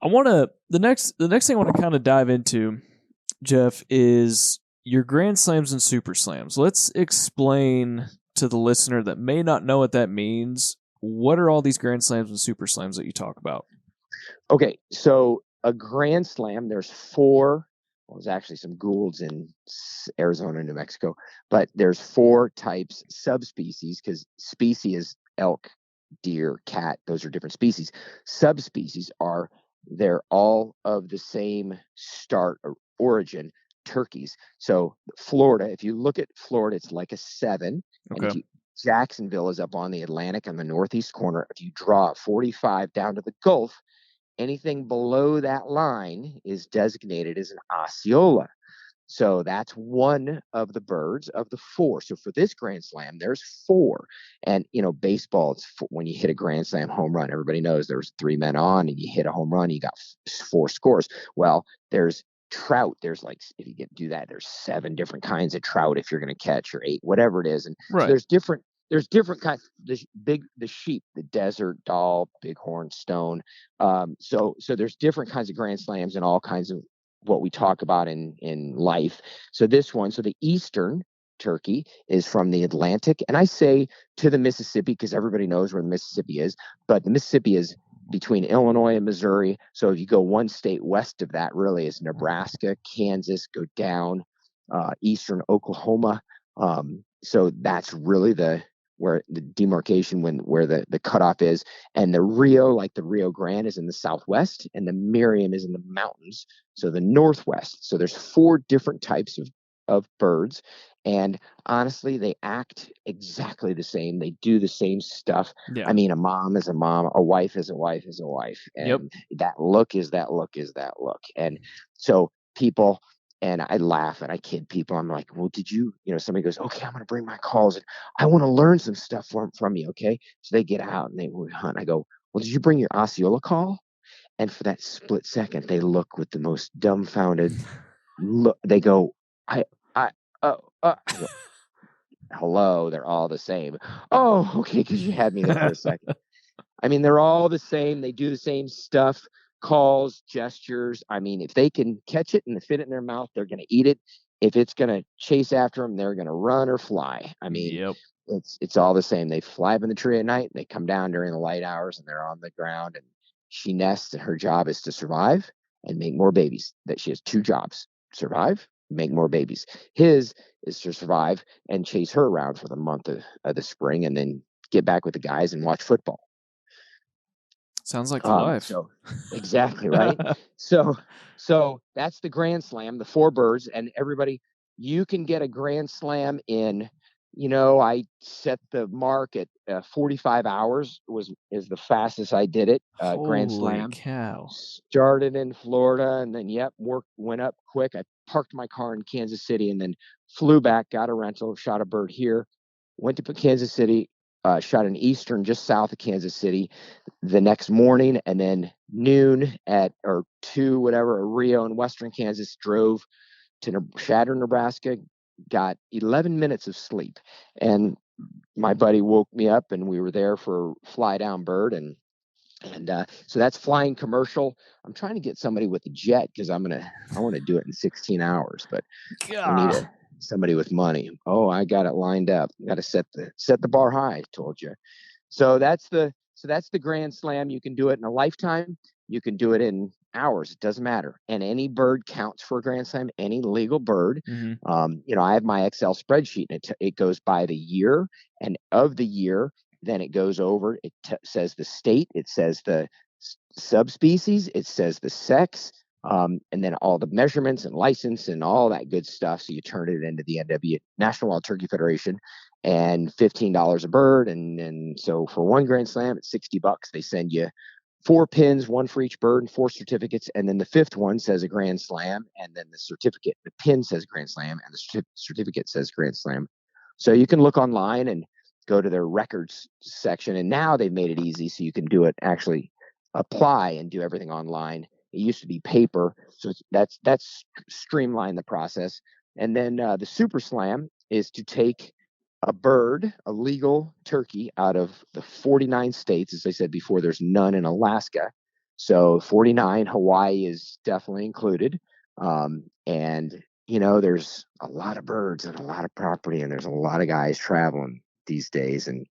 The next thing I want to kind of dive into, Jeff, is your Grand Slams and Super Slams. Let's explain to the listener that may not know what that means. What are all these Grand Slams and Super Slams that you talk about? Okay, so a Grand Slam, there's 4. Well, there's actually some Goulds in Arizona and New Mexico, but there's 4 types, subspecies, because species is elk, deer, cat. Those are different species. Subspecies they're all of the same start or origin, turkeys. So Florida, if you look at Florida, it's like a 7. Okay. And Jacksonville is up on the Atlantic on the northeast corner. If you draw 45 down to the Gulf, anything below that line is designated as an Osceola. So that's one of the birds of the 4. So for this Grand Slam, there's 4. And, you know, baseball, when you hit a Grand Slam home run, everybody knows there's 3 men on, and you hit a home run, you got 4 scores. Well, there's trout. There's like, if you do that, there's 7 different kinds of trout if you're going to catch, or 8, whatever it is. And right. So there's different kinds. The sheep, the desert doll, bighorn, stone. So there's different kinds of Grand Slams and all kinds of what we talk about in life. So the eastern turkey is from the Atlantic, and I say to the Mississippi because everybody knows where the Mississippi is, but the Mississippi is between Illinois and Missouri. So if you go one state west of that, really is Nebraska, Kansas, go down, eastern Oklahoma. So that's really where the demarcation, where the cutoff is. And the Rio, like the Rio Grande, is in the southwest, and the Merriam is in the mountains, so the northwest. So there's 4 different types of birds, and honestly, they act exactly the same. They do the same stuff. Yeah. I mean, a mom is a mom, a wife is a wife is a wife, and that look is that look is that look. And so people, And I laugh and I kid people. I'm like, well, did you, somebody goes, okay, I'm going to bring my calls and I want to learn some stuff from you. Okay. So they get out and they hunt. I go, well, did you bring your Osceola call? And for that split second, they look with the most dumbfounded look. They go, I, I go, hello. They're all the same. Oh, okay. Because you had me there for a second. I mean, they're all the same. They do the same stuff, calls, gestures. I mean, if they can catch it and fit it in their mouth, they're going to eat it. If it's going to chase after them, they're going to run or fly. I mean, Yep. it's all the same. They fly up in the tree at night. They come down during the light hours and they're on the ground. And she nests, and her job is to survive and make more babies. That she has two jobs: survive, make more babies. His is to survive and chase her around for the month of the spring, and then get back with the guys and watch football. Sounds like the life. So exactly right. So that's the Grand Slam, the 4 birds, and everybody. You can get a Grand Slam in. I set the mark at 45 hours is the fastest I did it. Grand Holy Slam. cow! Started in Florida, and then went up quick. I parked my car in Kansas City, and then flew back, got a rental, shot a bird here, went to Kansas City, shot an eastern just south of Kansas City the next morning, and then noon or 2, whatever, Rio in western Kansas, drove to Shatter, Nebraska, got 11 minutes of sleep. And my buddy woke me up, and we were there for Fly Down Bird. And so that's flying commercial. I'm trying to get somebody with a jet because I want to do it in 16 hours, but we need somebody with money. Oh, I got it lined up. Got to set the bar high. I told you. So that's the Grand Slam. You can do it in a lifetime. You can do it in hours. It doesn't matter. And any bird counts for a Grand Slam. Any legal bird. Mm-hmm. I have my Excel spreadsheet, and it goes by the year, and of the year, then it goes over. It says the state. It says the subspecies. It says the sex. And then all the measurements and license and all that good stuff. So you turn it into the NW National Wild Turkey Federation, and $15 a bird. And so for one Grand Slam, it's $60. They send you 4 pins, 1 for each bird, and 4 certificates. And then the 5th one says a Grand Slam. And then the pin says Grand Slam, and the certificate says Grand Slam. So you can look online and go to their records section. And now they've made it easy, so you can actually apply and do everything online. It used to be paper, so that's streamlined the process. And then the Super Slam is to take a bird, a legal turkey, out of the 49 states. As I said before, there's none in Alaska. So 49, Hawaii is definitely included. And, there's a lot of birds and a lot of property, and there's a lot of guys traveling these days and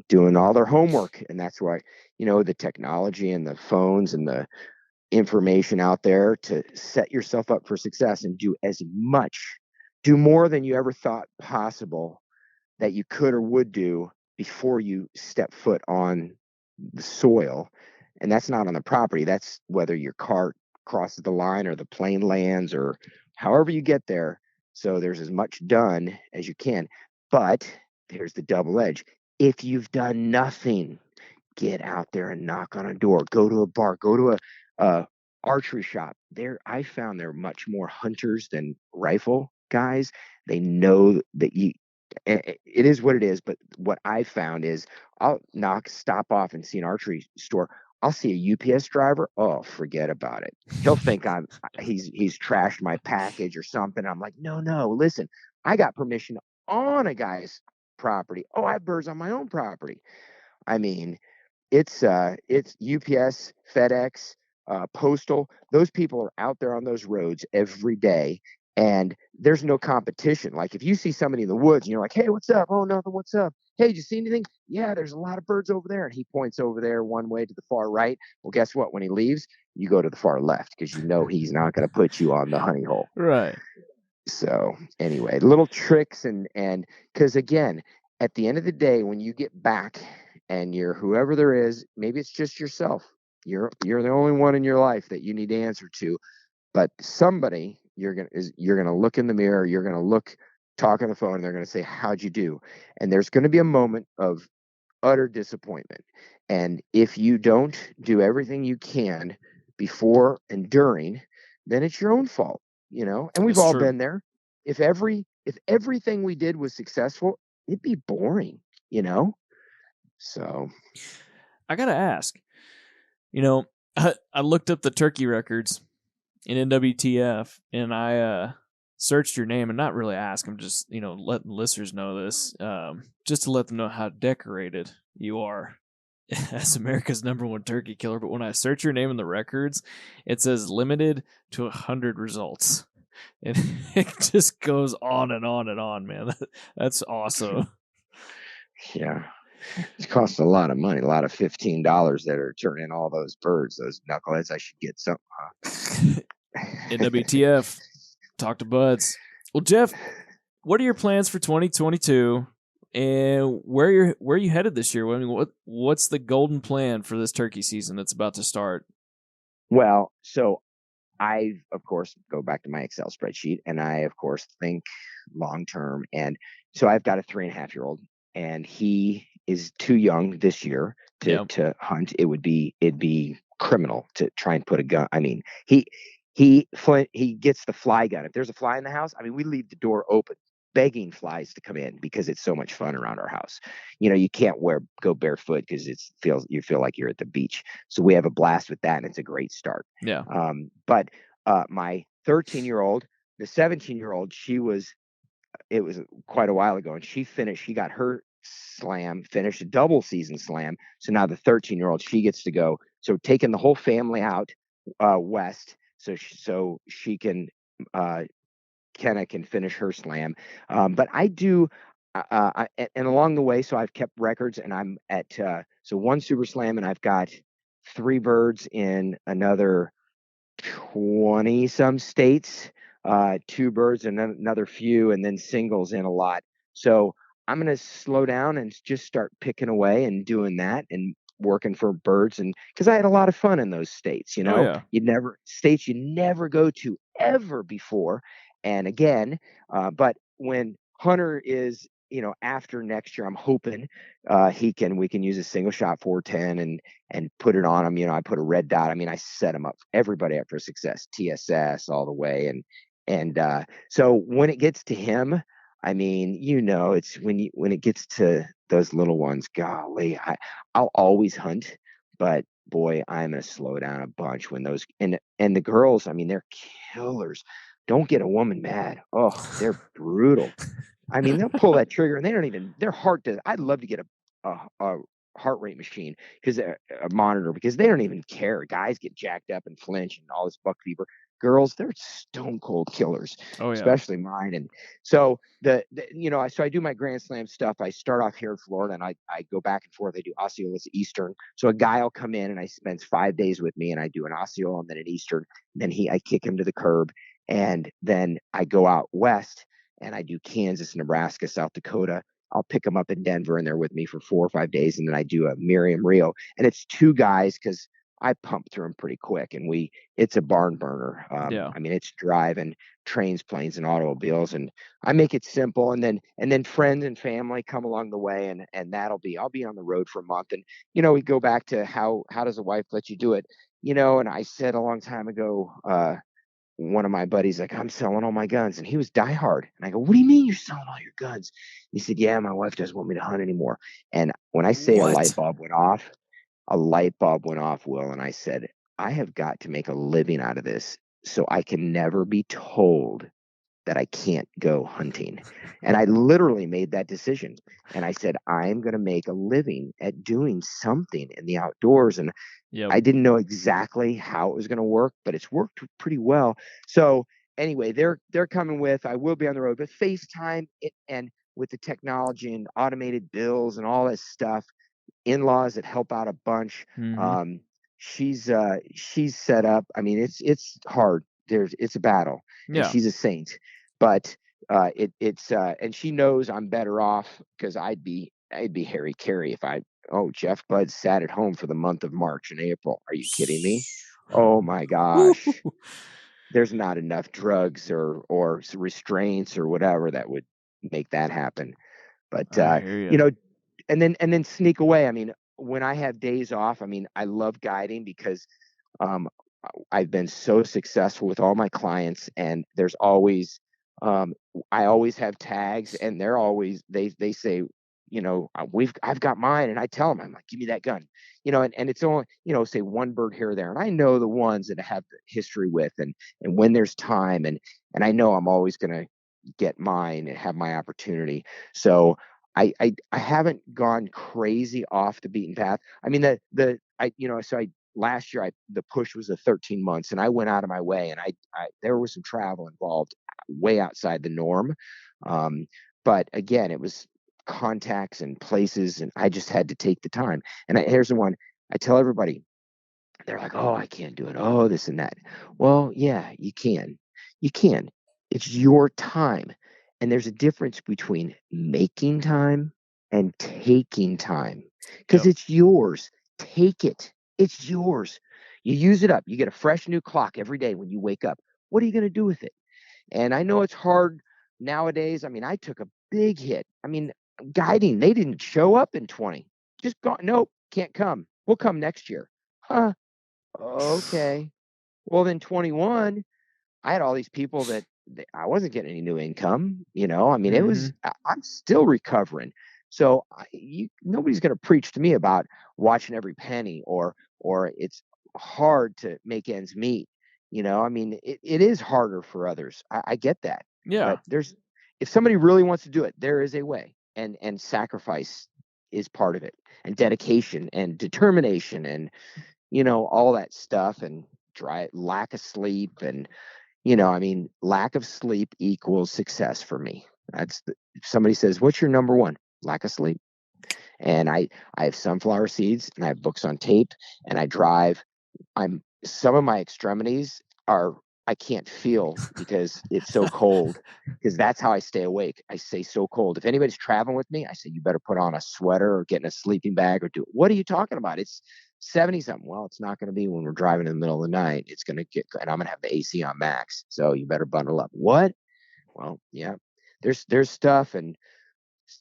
doing all their homework. And that's why, the technology and the phones and the information out there to set yourself up for success and do more than you ever thought possible that you could or would do before you step foot on the soil. And that's not on the property. That's whether your cart crosses the line or the plane lands or however you get there. So there's as much done as you can. But there's the double edge. If you've done nothing, get out there and knock on a door. Go to a bar. Go to a archery shop. I found they're much more hunters than rifle guys. They know that it is what it is. But what I found is I'll stop off and see an archery store. I'll see a UPS driver. Oh, forget about it. He'll think he's trashed my package or something. I'm like, no, listen, I got permission on a guy's property. Oh, I have birds on my own property. I mean, it's UPS, FedEx, Postal. Those people are out there on those roads every day, and there's no competition. Like if you see somebody in the woods and you're like, "Hey, what's up?" "Oh, nothing. What's up?" "Hey, did you see anything?" "Yeah, there's a lot of birds over there." And he points over there one way to the far right. Well, guess what? When he leaves, you go to the far left because he's not going to put you on the honey hole. Right. So anyway, little tricks and because again, at the end of the day, when you get back and you're whoever there is, maybe it's just yourself. You're the only one in your life that you need to answer to, but somebody you're gonna look in the mirror, you're gonna talk on the phone, and they're gonna say, "How'd you do?" And there's gonna be a moment of utter disappointment. And if you don't do everything you can before and during, then it's your own fault. and we've That's all true. been there. If everything we did was successful, it'd be boring, you know? So, I gotta ask. You know, I looked up the turkey records in NWTF, and I searched your name, and not really ask. I'm just letting listeners know this, just to let them know how decorated you are as America's #1 turkey killer. But when I search your name in the records, it says limited to 100 results, and it just goes on and on and on, man. That's awesome. yeah. It costs a lot of money, a lot of $15 that are turning all those birds, those knuckleheads. I should get something, NWTF, talk to Budz. Well, Jeff, what are your plans for 2022, and where are you headed this year? I mean, what's the golden plan for this turkey season that's about to start? Well, so I, of course, go back to my Excel spreadsheet, and I, of course, think long term. And so I've got a 3.5-year-old, and he is too young this year Yeah, to hunt. It'd be criminal to try and put a gun. I mean, he gets the fly gun. If there's a fly in the house, I mean, we leave the door open, begging flies to come in because it's so much fun around our house. You can't go barefoot because you feel like you're at the beach. So we have a blast with that, and it's a great start. yeah. But my 13-year-old, the 17-year-old, it was quite a while ago, and she got her slam, finished a double season slam. So now the 13-year-old, she gets to go. So taking the whole family out west, so she can Kenna can finish her slam. But I do, and along the way, so I've kept records, and I'm at so one super slam, and I've got 3 birds in another 20 some states, 2 birds and then another few, and then singles in a lot. So I'm going to slow down and just start picking away and doing that and working for birds. And because I had a lot of fun in those states, Oh yeah. you never go to ever before. And again, but when Hunter is, after next year, I'm hoping we can use a single shot 410 and put it on him. I put a red dot. I mean, I set him up, everybody up for success, TSS all the way. And so when it gets to him, I mean, it's when it gets to those little ones, golly, I'll always hunt, but boy, I'm gonna slow down a bunch when those and the girls, I mean, they're killers. Don't get a woman mad. Oh, they're brutal. I mean, they'll pull that trigger and they don't even, their heart does. I'd love to get a heart rate machine because a monitor, because they don't even care. Guys get jacked up and flinch and all this buck fever. Girls, they're stone cold killers, Oh yeah. especially mine. And so so I do my Grand Slam stuff. I start off here in Florida, and I go back and forth. I do Osceolas Eastern. So a guy will come in and I spends 5 days with me, and I do an Osceola and then an Eastern. And then I kick him to the curb, and then I go out west and I do Kansas, Nebraska, South Dakota. I'll pick them up in Denver, and they're with me for 4 or 5 days, and then I do a Miriam Rio, and it's 2 guys because I pump through them pretty quick, and it's a barn burner. Yeah. I mean, it's driving trains, planes, and automobiles, and I make it simple, and then friends and family come along the way, and I'll be on the road for a month, and we go back to how does a wife let you do it, and I said a long time ago, one of my buddies, like, I'm selling all my guns. And he was diehard. And I go, what do you mean you're selling all your guns? He said, yeah, my wife doesn't want me to hunt anymore. And when I say What? a light bulb went off, Will. And I said, I have got to make a living out of this. So I can never be told that I can't go hunting. And I literally made that decision. And I said, I'm going to make a living at doing something in the outdoors. And Yep. I didn't know exactly how it was going to work, but it's worked pretty well. So anyway, they're coming with. I will be on the road, but FaceTime and with the technology and automated bills and all this stuff, in-laws that help out a bunch. Mm-hmm. She's set up. I mean, it's hard. It's a battle, and Yeah. she's a saint. But it's and she knows I'm better off because I'd be Harry Carey if Jeff Budz sat at home for the month of March and April. Are you kidding me? Oh my gosh. There's not enough drugs or restraints or whatever that would make that happen. But I hear you. and then sneak away. I mean, when I have days off, I mean, I love guiding because I've been so successful with all my clients, and there's always, I always have tags, and they're always, they say, I've got mine, and I tell them, I'm like, give me that gun, and it's only, say one bird here or there. And I know the ones that I have history with, and when there's time, and I know I'm always going to get mine and have my opportunity. So I haven't gone crazy off the beaten path. I mean, last year, the push was 13 months, and I went out of my way, and I there was some travel involved, way outside the norm. But again, it was contacts and places, and I just had to take the time. And here's the one I tell everybody. They're like, oh, I can't do it. Oh, this and that. Well, yeah, you can. You can. It's your time. And there's a difference between making time and taking time, because Yep. it's yours. Take it. It's yours. You use it up. You get a fresh new clock every day when you wake up. What are you going to do with it? And I know it's hard nowadays. I mean, I took a big hit. I mean, guiding, they didn't show up in 20. Just gone. Nope, can't come. We'll come next year. Huh? Okay. Well, then 21, I had all these people that I wasn't getting any new income. I mean, I'm still recovering. So nobody's going to preach to me about watching every penny, or it's hard to make ends meet. I mean, it is harder for others. I get that. Yeah. But if somebody really wants to do it, there is a way, and sacrifice is part of it, and dedication and determination, and all that stuff, and lack of sleep, and I mean, lack of sleep equals success for me. If somebody says, what's your number one? Lack of sleep. And I have sunflower seeds, and I have books on tape, and I drive. Some of my extremities I can't feel because it's so cold, because that's how I stay awake. I stay so cold. If anybody's traveling with me, I say, you better put on a sweater or get in a sleeping bag, or what are you talking about? It's 70 something. Well, it's not going to be when we're driving in the middle of the night. It's going to and I'm going to have the AC on max. So you better bundle up. What? Well, yeah, there's stuff, and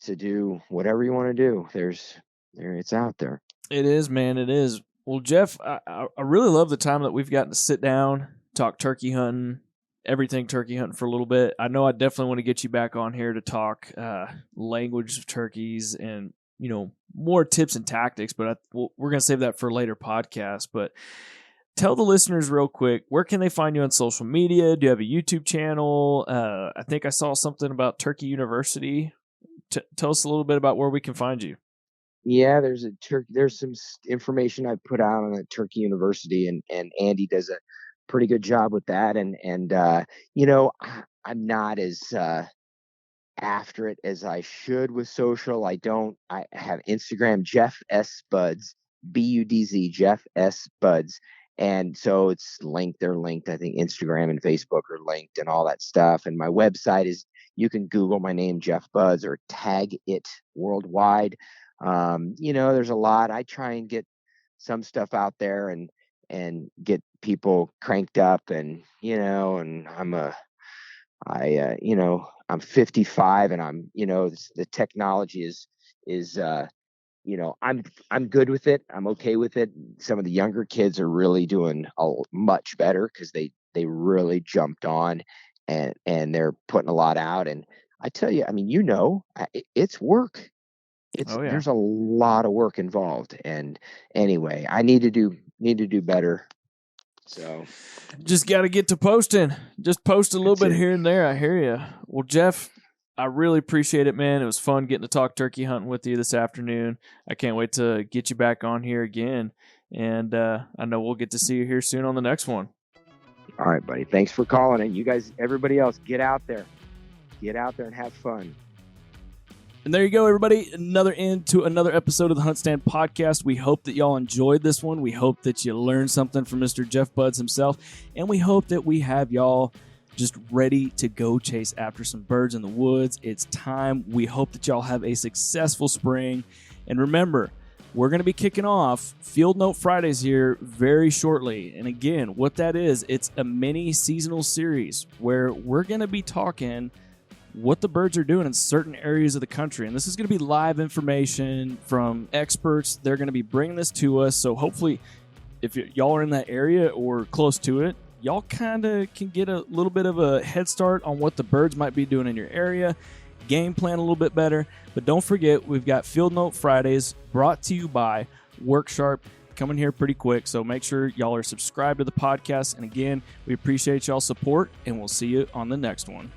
to do whatever you want to do. It's out there. It is, man. It is. Well, Jeff, I really love the time that we've gotten to sit down, talk turkey hunting, everything turkey hunting for a little bit. I know I definitely want to get you back on here to talk language of turkeys and, more tips and tactics, but we're going to save that for a later podcast. But tell the listeners real quick, where can they find you on social media? Do you have a YouTube channel? I think I saw something about Turkey University. Tell us a little bit about where we can find you. Yeah, there's some information I put out on at Turkey University, and Andy does a pretty good job with that. And I'm not as after it as I should with social. I have Instagram, Jeff S. Budz, Budz, Jeff S. Budz. And so it's linked. They're linked. I think Instagram and Facebook are linked, and all that stuff. And my website is, you can Google my name, Jeff Budz, or tag it worldwide. There's a lot. I try and get some stuff out there, and get people cranked up, and and I'm 55, and the technology is I'm good with it. I'm okay with it. Some of the younger kids are really doing much better, because they really jumped on, and they're putting a lot out. And I tell you, I mean, it's work. There's a lot of work involved. And anyway, I need to do better. So just got to get to posting. Just post a little bit here and there. I hear you. Well, Jeff, I really appreciate it, man. It was fun getting to talk turkey hunting with you this afternoon. I can't wait to get you back on here again. And I know we'll get to see you here soon on the next one. All right, buddy. Thanks for calling. And you guys, everybody else, get out there. Get out there and have fun. And there you go, everybody. Another episode of the HuntStand podcast. We hope that y'all enjoyed this one. We hope that you learned something from Mr. Jeff Budz himself. And we hope that we have y'all just ready to go chase after some birds in the woods. It's time. We hope that y'all have a successful spring. And remember, we're going to be kicking off Field Note Fridays here very shortly. And again, what that is, it's a mini seasonal series where we're going to be talking what the birds are doing in certain areas of the country. And this is going to be live information from experts. They're going to be bringing this to us. So hopefully if y'all are in that area or close to it, y'all kind of can get a little bit of a head start on what the birds might be doing in your area, game plan a little bit better. But don't forget, we've got Field Note Fridays brought to you by Worksharp, coming here pretty quick. So make sure y'all are subscribed to the podcast. And again, we appreciate y'all's support, and we'll see you on the next one.